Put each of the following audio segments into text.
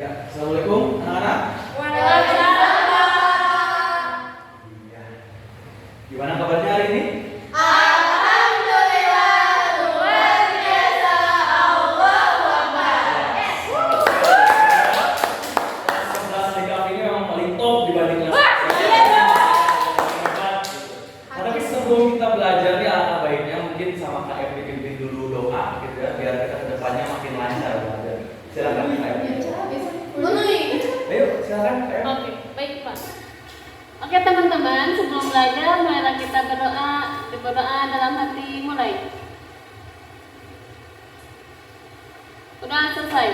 Ya, assalamualaikum anak-anak. Waalaikumsalam. Iya. Gimana kabarnya hari ini? Alhamdulillah, luar biasa. Allahu Akbar. Kelas 11 DKV ini memang paling top dibanding kelas. Tapi sebelum kita belajar nih, alangkah baiknya mungkin sama Kak Em bikin dulu doa gitu ya, biar kita kedepannya makin lancar belajar. Silakan Kak Em. Ayo, silakan Kak Em. Oke, baik Pak. Oke teman-teman, sebelum belajar, marilah kita berdoa dalam hati mulai. Udah selesai.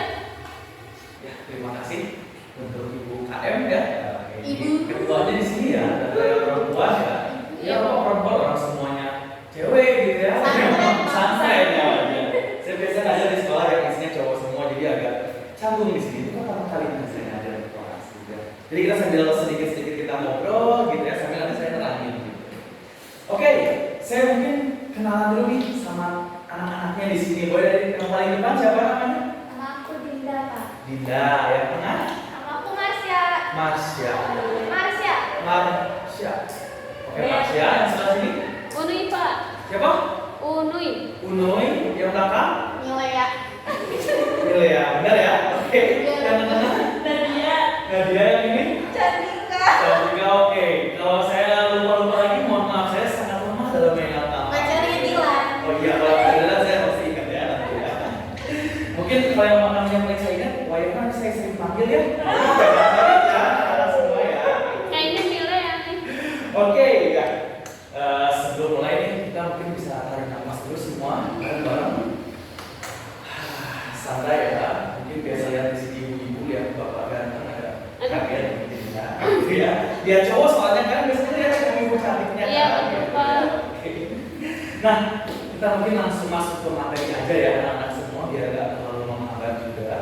Ya, terima kasih untuk Ibu KM ya. Ibu. Ketuanya di sini ya, ada perempuan ya. Ya, orang perempuan orang semuanya cewek gitu ya. Santai ya. Saya biasa ngajar di sekolah yang isinya cowok semua, jadi agak canggung di sini. Itu pertama kali saya ngajar di kelas gitu ya. Jadi kita sambil sedikit-sedikit kita ngobrol gitu ya, sambil nanti saya terangin gitu. Oke, saya mungkin kenalan dulu nih sama anak-anaknya di sini. Boleh dari yang paling depan siapa namanya? Namaku Dinda, Pak. Dinda, yang tengah? Namaku Marsya. Marsya. Marsya. Marsya. Oke, Marsya. Yang sebelah sini? Unui Pak. Siapa? Unui. Unoy. Yang belakang? Nilea. Milea. Benar ya? Oke. Yang tengah? Nadia. Nadia yang ini? Cantika. Cantika. Oke. Kalau saya lupa-lupa lagi, mohon maaf. Saya sangat lemah dalam mengingatan. Pacarnya Dilan. Oh iya, kalau adalah saya pasti ingat ya nanti ya. Mungkin kalau yang namanya paling saya ingat, Wayan saya sering panggil ya. Jangan salah ya, anak semua ya. Kayaknya Mile ya nih. Oke, ya. Sebelum mulai nih, kita mungkin bisa tarik nafas dulu semua bareng-bareng. Santai ya. Mungkin biasa lihat di sini ibu-ibu ya, bapak ganteng ada kaget mungkin ya. Ya, dia cowok soalnya kan biasanya lihat ibu cantiknya. Iya, kan, betul, gitu. Pak. Oke. Nah, kita mungkin langsung masuk ke materi aja ya anak-anak semua biar nggak terlalu menghambat juga.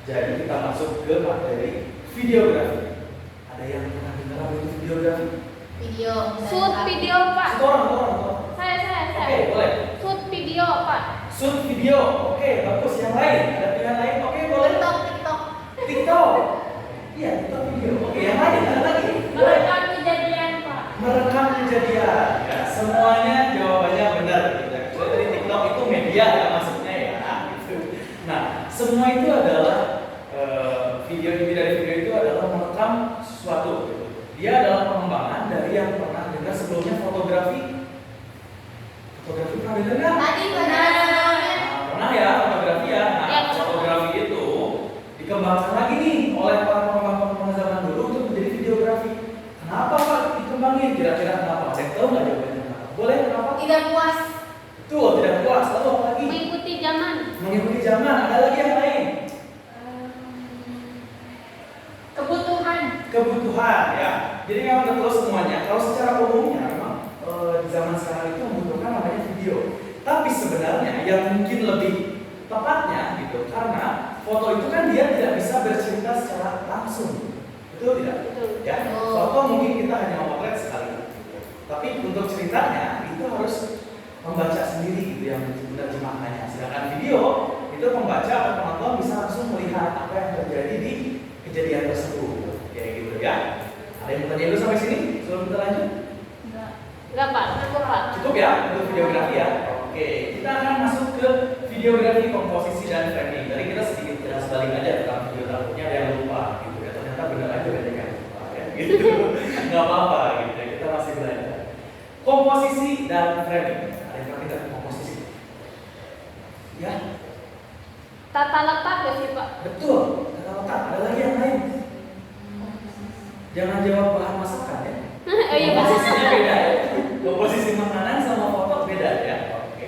Jadi kita masuk ke materi videografi. Ada yang pernah dengar apa itu videografi? Video. Shoot video Pak. Orang. Saya. Oke, boleh. Shoot video Pak. Shoot video. Oke, bagus. Yang lain? Ada pilihan lain? Oke, boleh. TikTok. TikTok. Iya, TikTok video. Oke, yang lain? Ada lagi? Merekam kejadian Pak. Merekam kejadian. Ya, semuanya jawabannya benar. Jadi TikTok itu media ya maksudnya ya. Gitu. Nah, semua itu adalah video inti dari video itu adalah merekam sesuatu. Gitu. Dia adalah pengembangan dari yang pernah dengar sebelumnya fotografi. Fotografi pernah dengar nggak? Tadi pada sebelumnya. Pernah ya fotografi ya. Nah, Ya, fotografi itu dikembangkan lagi nih oleh para pengembang zaman dulu untuk menjadi videografi. Kenapa Pak dikembangin? Kira-kira kenapa? Ada yang tahu nggak jawabannya kenapa? Boleh kenapa? Tidak puas. Betul, tidak puas. Lalu apa lagi? Mengikuti zaman. Mengikuti zaman. Ada lagi yang lain? Kebutuhan ya. Jadi memang betul semuanya. Kalau secara umumnya memang di zaman sekarang itu membutuhkan namanya video. Tapi sebenarnya yang mungkin lebih tepatnya gitu, karena foto itu kan dia tidak bisa bercerita secara langsung, betul tidak? Betul. Ya, foto mungkin kita hanya memotret sekali. Tapi untuk ceritanya itu harus membaca sendiri gitu yang menerjemahkannya. Sedangkan video itu pembaca atau penonton bisa langsung melihat apa yang terjadi di kejadian tersebut. Kayak gitu ya. Ada yang bertanya dulu sampai sini sebelum kita lanjut? Enggak Pak, cukup Pak. Cukup ya untuk videografi ya. Oke, kita akan masuk ke videografi komposisi dan framing. Jadi kita sedikit jelas balik aja tentang video takutnya ada yang lupa gitu ya. Ternyata benar aja ada yang lupa ya. Gitu. Nggak apa-apa gitu ya. Kita masih belajar. Komposisi dan framing. Ada yang pernah kita komposisi? Ya, Tata letak ya sih Pak. betul. Tata letak. Ada lagi yang lain? Jangan jawab bahan masakan ya. Oh iya Pak. Komposisinya beda ya. Komposisi makanan sama foto beda ya. Oke.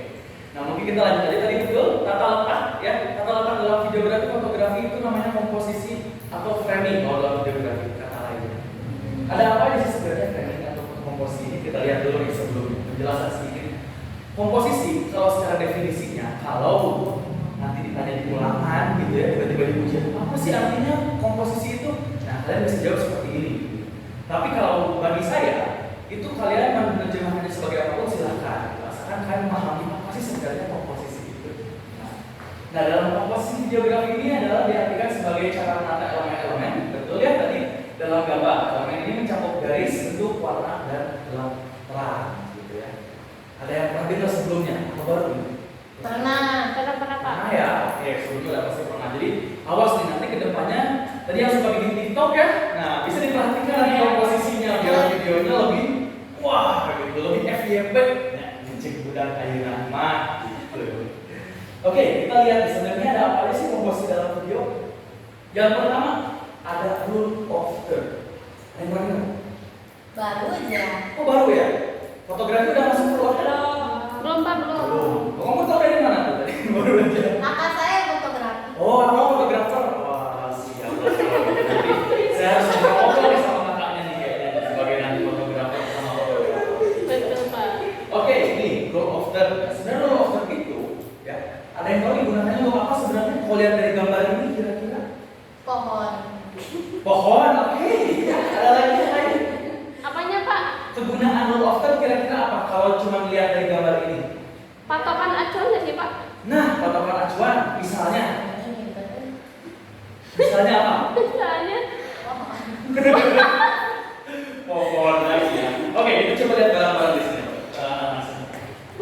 Nah mungkin kita lanjut aja tadi betul tata letak ya. Tata letak dalam videografi fotografi itu namanya komposisi atau framing kalau dalam videografi kata lainnya. Ada apa di sini sebenarnya framing atau komposisi ini kita lihat dulu nih sebelum penjelasan sedikit. Komposisi kalau secara definisinya kalau nanti ditanya di ulangan gitu ya tiba-tiba di ujian apa sih artinya komposisi itu? Nah kalian bisa jawab seperti ini. Tapi kalau bagi saya itu kalian menerjemahkannya sebagai apapun silahkan. Asalkan kalian memahami apa sih sebenarnya komposisi itu. Nah, Nah, dalam komposisi videografi ini adalah diartikan sebagai cara menata elemen-elemen. Betul ya tadi dalam gambar elemen ini mencakup garis, bentuk, warna dan gelap terang, gitu ya. Ada yang pernah dengar sebelumnya? Apa baru ini? Pernah. Pernah Pak? Pernah ya? Oke, sebelumnya udah pasti pernah. Jadi awas nih nanti kedepannya. Tadi yang suka bikin TikTok ya. Nah, bisa diperhatikan lagi komposisinya biar videonya lebih wah, kayak gitu, lebih FYP. Ya, cek budak ayeuna mah gitu. Oke, kita lihat sebenarnya ada apa aja sih komposisi dalam video. Yang pertama ada rule of third. Ada yang pernah dengar? Baru aja. Oh baru ya? Fotografi udah masuk rule of third? Belum Pak, belum. Belum. Kamu tahu dari mana tuh tadi? Baru aja. Kakak saya fotografi. Oh, kamu fotografer? Wah, siap. Nanti saya harus ngobrol nih sama kakaknya nih kayaknya sebagai nanti fotografer sama fotografer. Betul Pak. Oke, ini rule of third. Sebenarnya rule of third itu ya, ada yang tahu digunakannya untuk apa sebenarnya? Kalau lihat dari gambar ini kira-kira Pohon. pohon, oke. Ya, ada lagi yang lain. Apanya Pak? Kegunaan rule of third kira-kira apa? Kalau cuma lihat dari gambar ini. Patokan acuannya sih Pak. Nah, patokan acuan, misalnya Ini betul. apa? Misalnya Pohon. Pohon lagi ya. Oke, kita coba lihat barang-barang di sini.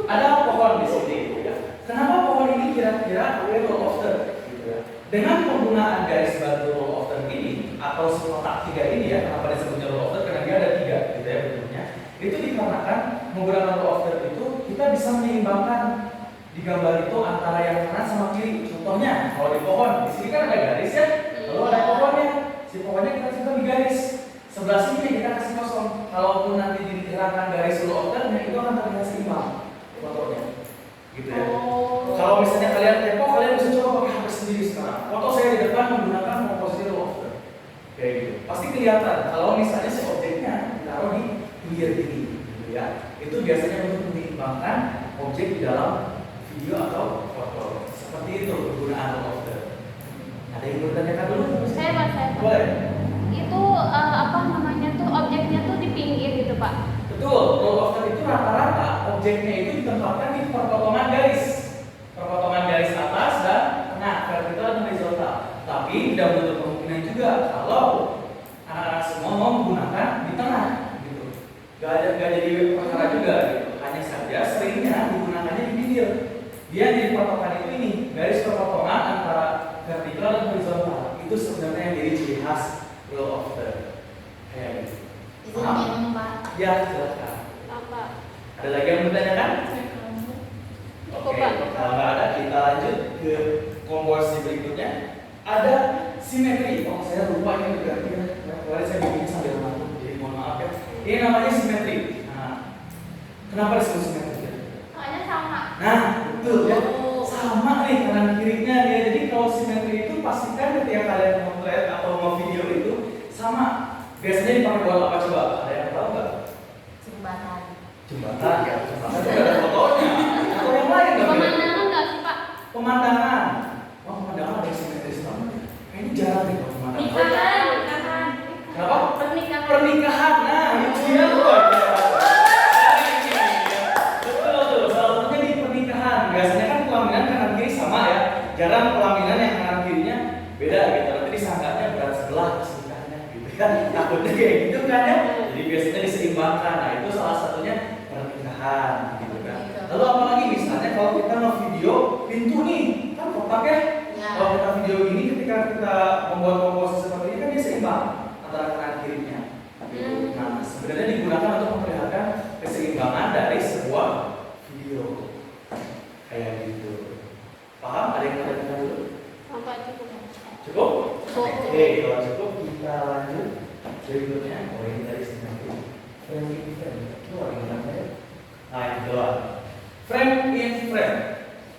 Ada pohon di sini, ya. Kenapa pohon ini kira-kira rule of third? Gitu ya. Dengan penggunaan garis bantu rule of third ini atau si kotak tiga ini ya, kenapa disebutnya rule of third? Karena dia ada tiga, gitu ya bentuknya. Itu dikarenakan menggunakan rule of third itu kita bisa menyeimbangkan di gambar itu antara yang kanan sama kiri. Contohnya, kalau di pohon, di sini kan ada garis ya, lalu ada pohonnya. Si pohonnya kita simpan di garis. Sebelah sini kita kasih kosong. Kalaupun nanti dihilangkan garis rule of third, itu akan terlihat seimbang fotonya, gitu ya. Kalau misalnya kalian kepo, kalian bisa coba pakai HP sendiri sekarang. Foto saya di depan menggunakan komposisi rule of third, kayak gitu. Pasti kelihatan. Kalau misalnya si objeknya ditaruh di pinggir ini, gitu ya. Itu biasanya untuk menyeimbangkan objek di dalam video atau foto. Seperti itu penggunaan rule of third. Ada yang bertanyakan dulu? saya Pak, saya Pak. Boleh. Itu apa namanya tuh objeknya tuh di pinggir gitu Pak. Betul, rule of third itu rata-rata objeknya itu ditempatkan di perpotongan garis. Perpotongan garis atas dan tengah, vertikal dan horizontal. Tapi tidak menutup kemungkinan juga kalau anak-anak semua mau menggunakan di tengah gitu. Gak jadi perkara juga gitu. Hanya saja seringnya digunakannya di pinggir. Dia jadi patokan itu ini, garis perpotongan antara vertikal dan horizontal. Itu sebenarnya yang jadi ciri khas rule of third. Kayak gitu. Itu minum Pak. Ya, silakan. Apa? Ada lagi yang bertanyakan? Cukup, Oke, Pak. kalau nggak ada, kita lanjut ke komposisi berikutnya. Ada simetri. Oh, saya lupa ini berarti ya. Kemarin saya bikinnya sambil ngantuk, jadi mohon maaf ya. Ini namanya simetri. Nah, kenapa disebut simetri? Soalnya sama. Nah, betul ya. Sama nih kanan kirinya ya. Jadi kalau simetri itu pastikan ketika kalian memotret atau mau video itu sama. Biasanya dipakai buat apa coba? Ada yang tahu nggak? Jembatan. Jembatan ya. Jembatan juga ada fotonya. Atau yang lain nggak? Pemandangan nggak sih Pak? Pemandangan. Oh, pemandangan ada simetris banget. Kayaknya jarang nih kalau pemandangan. Nikahan. Kenapa? Pernikahan. Pernikahan. Nah, itu dia tuh. Betul tuh. Salah satunya di pernikahan. Biasanya kan pelaminan kanan kiri sama ya. Jarang pelaminan yang kanan kirinya beda gitu. Nanti disangkanya berat sebelah pernikahannya gitu kan. Takutnya kayak gitu kan ya. Jadi biasanya diseimbangkan. Nah, itu salah satunya pernikahan gitu kan. Lalu apalagi misalnya kalau kita mau video pintu nih, kan kotak ya. Ya. Kalau kita video ini ketika kita membuat komposisi seperti ini kan dia seimbang antara kanan kirinya. Nah, sebenarnya digunakan untuk memperlihatkan keseimbangan dari sebuah video. Kayak gitu. Paham? Ada yang mau dulu? Apa cukup? Cukup? Cukup. Oke, kalau cukup kita lanjut berikutnya. Oh, ini dari simetri. Frame in frame. Itu yang mana ya? Nah, yang kedua. Frame in frame.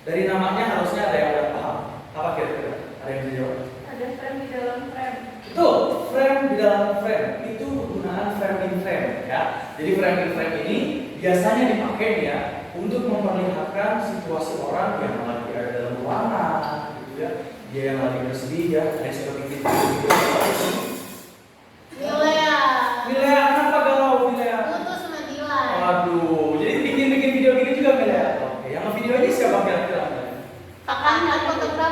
Dari namanya harusnya ada yang udah paham. Apa kira-kira? Ada yang bisa jawab? Ada frame di dalam frame. Betul, frame di dalam frame. Itu penggunaan frame in frame ya. Jadi frame in frame ini biasanya dipakai ya untuk memperlihatkan situasi orang yang lagi ada dalam ruangan gitu ya. Dia yang lagi bersedih ya, ada seperti itu. Milea. Milea, kenapa galau Milea? Putus sama Dilan. Waduh, jadi bikin video gini juga Milea. Oke, yang video ini siapa kira-kira? Kakak fotografer.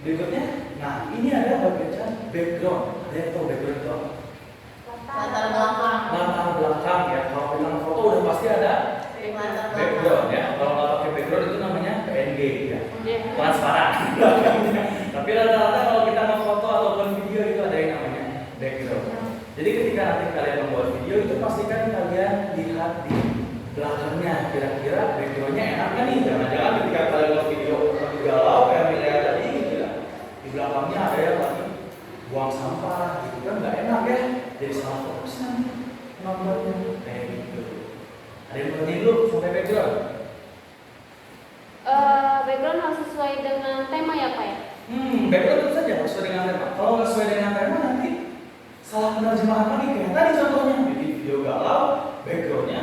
Berikutnya, nah ini ada bagian background. Ada yang tahu background itu apa? Latar belakang. Latar belakang ya. Kalau kita foto udah pasti ada Latar background belakang. ya. Kalau nggak pakai background itu namanya PNG ya. Iya. Transparan. Tapi rata-rata kalau kita ngefoto ataupun video itu ada yang namanya background. Jadi ketika nanti kalian membuat video itu pastikan kalian lihat di belakangnya kira-kira backgroundnya enak kan nih. Jangan-jangan ketika kalian buat video lagi galau kayak Milea tadi gitu ya, di belakangnya ada yang lagi buang sampah gitu kan nggak enak ya. Jadi salah fokus nanti gambarnya kayak gitu. Ada yang berani dulu sampai background. Background harus sesuai dengan tema ya Pak ya? Background tentu saja harus sesuai dengan tema. Kalau nggak sesuai dengan tema nanti salah penerjemahan lagi kayak tadi contohnya. Jadi video galau, backgroundnya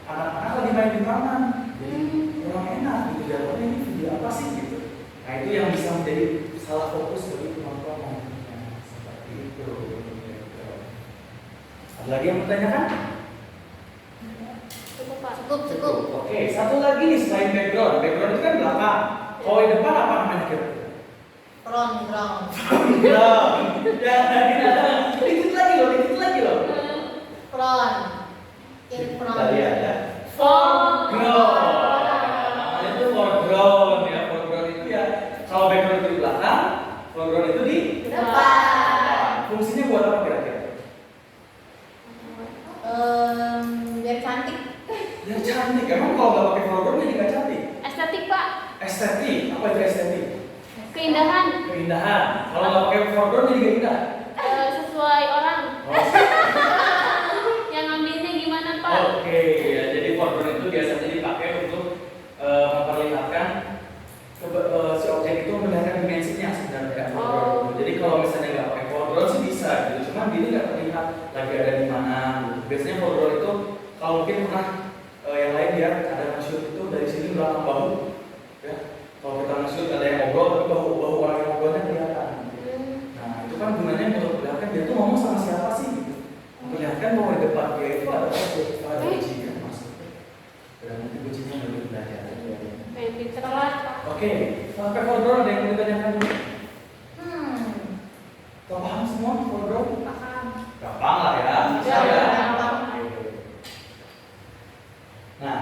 anak-anak lagi main di taman. Jadi kurang enak gitu jatuhnya ini video apa sih gitu. Nah itu yang bisa menjadi salah fokus bagi teman-teman. Seperti itu. Ada lagi yang bertanyakan? Cukup Pak. Cukup. Oke, satu lagi nih selain background. Background itu kan belakang. Kalau di depan apa namanya kira-kira? Ground. Ya, dikit lagi loh. Front. In front. Tadi ada Foreground. namanya itu foreground ya. Foreground itu ya, kalau background itu di belakang, foreground itu di Depan. fungsinya buat apa kira-kira? Biar cantik. Ya cantik. Emang kalau nggak pakai foreground jadi nggak cantik? Estetik Pak. Estetik. Apa itu estetik? Keindahan. Keindahan. Kalau nggak pakai foreground jadi nggak indah. Sesuai orang. Oh, Yang ambilnya gimana Pak? Oke, ya, jadi foreground itu biasanya dipakai untuk memperlihatkan si objek itu memperlihatkan dimensinya sebenarnya foreground. Jadi kalau misalnya nggak pakai foreground sih bisa gitu, cuman ini nggak terlihat lagi ada di mana. Gitu. Biasanya foreground itu kalau mungkin pernah yang lain ya ada nge-shoot itu dari sini belakang bahu, ya. Kalau kita nge-shoot ada yang ngobrol, tapi bahu orang yang ngobrolnya kelihatan. Gitu. Nah itu kan gunanya untuk memperlihatkan dia tuh ngomong sama siapa sih gitu. Memperlihatkan bahwa di depan dia itu ada bajingan maksudnya. Dan nanti bajingan lebih belajar. Pinter lah Pak. Oke, sampai foreground ada yang mau ditanyakan dulu? Kau paham semua foreground? Paham. Gampang lah ya, bisa Ya, ya. gampang. Nah,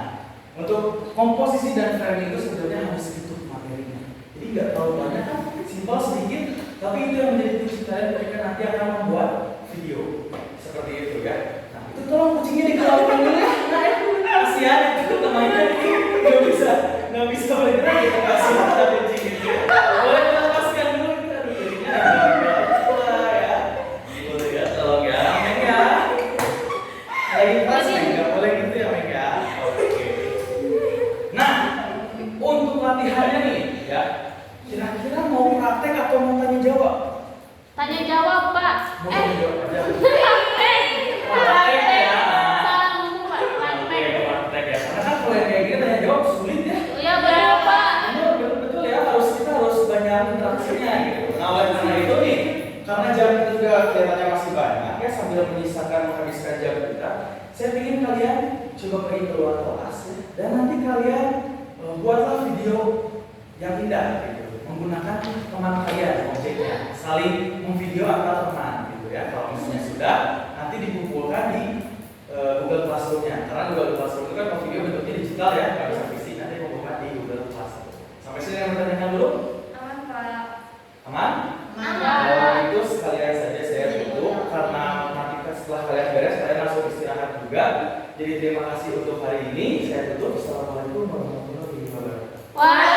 untuk komposisi dan framing itu sebetulnya harus sedikit materinya. Jadi nggak terlalu banyak kan, simpel sedikit, tapi itu yang menjadi tips kalian ketika nanti akan membuat video seperti itu ya. Nah, itu tolong kucingnya dikeluarkan dulu ya. Nah, kasihan itu temannya itu nggak bisa bergerak gitu, kasihan ada kucing itu. Boleh lepaskan dulu kita jadinya ya. Boleh ya, tolong ya, Meng ya. Lagi pas nggak boleh gitu ya Meng ya. Oke. Nah, untuk latihannya nih ya, kira-kira mau praktek atau mau tanya jawab? Tanya jawab Pak. Mau tanya jawab aja. Praktek. Praktek ya. Salah ngomong Pak. Oke, Praktek. praktek ya. Karena kan kalau yang kayak gini tanya jawab sulit ya. Iya benar Pak. Betul ya, kita harus banyak interaksinya gitu. Nah, oleh karena itu nih, karena jam kita juga kelihatannya masih banyak ya, sambil menyisakan menghabiskan jam kita, saya ingin kalian coba pergi keluar kelas ya, dan nanti kalian buatlah video yang indah gitu, menggunakan teman kalian objeknya, saling memvideo antar teman gitu ya. Kalau misalnya sudah, nanti dikumpulkan di Google Classroom-nya. Karena Google Classroom itu kan video bentuknya digital ya, nggak bisa fisik, nanti dikumpulkan di Google Classroom. Sampai sini yang bertanyakan dulu? Aman Pak. Aman? Aman. Kalau itu sekalian saja saya tutup karena nanti setelah kalian beres kalian langsung istirahat juga. Jadi terima kasih untuk hari ini. Saya tutup. Assalamualaikum warahmatullahi wabarakatuh. Wah.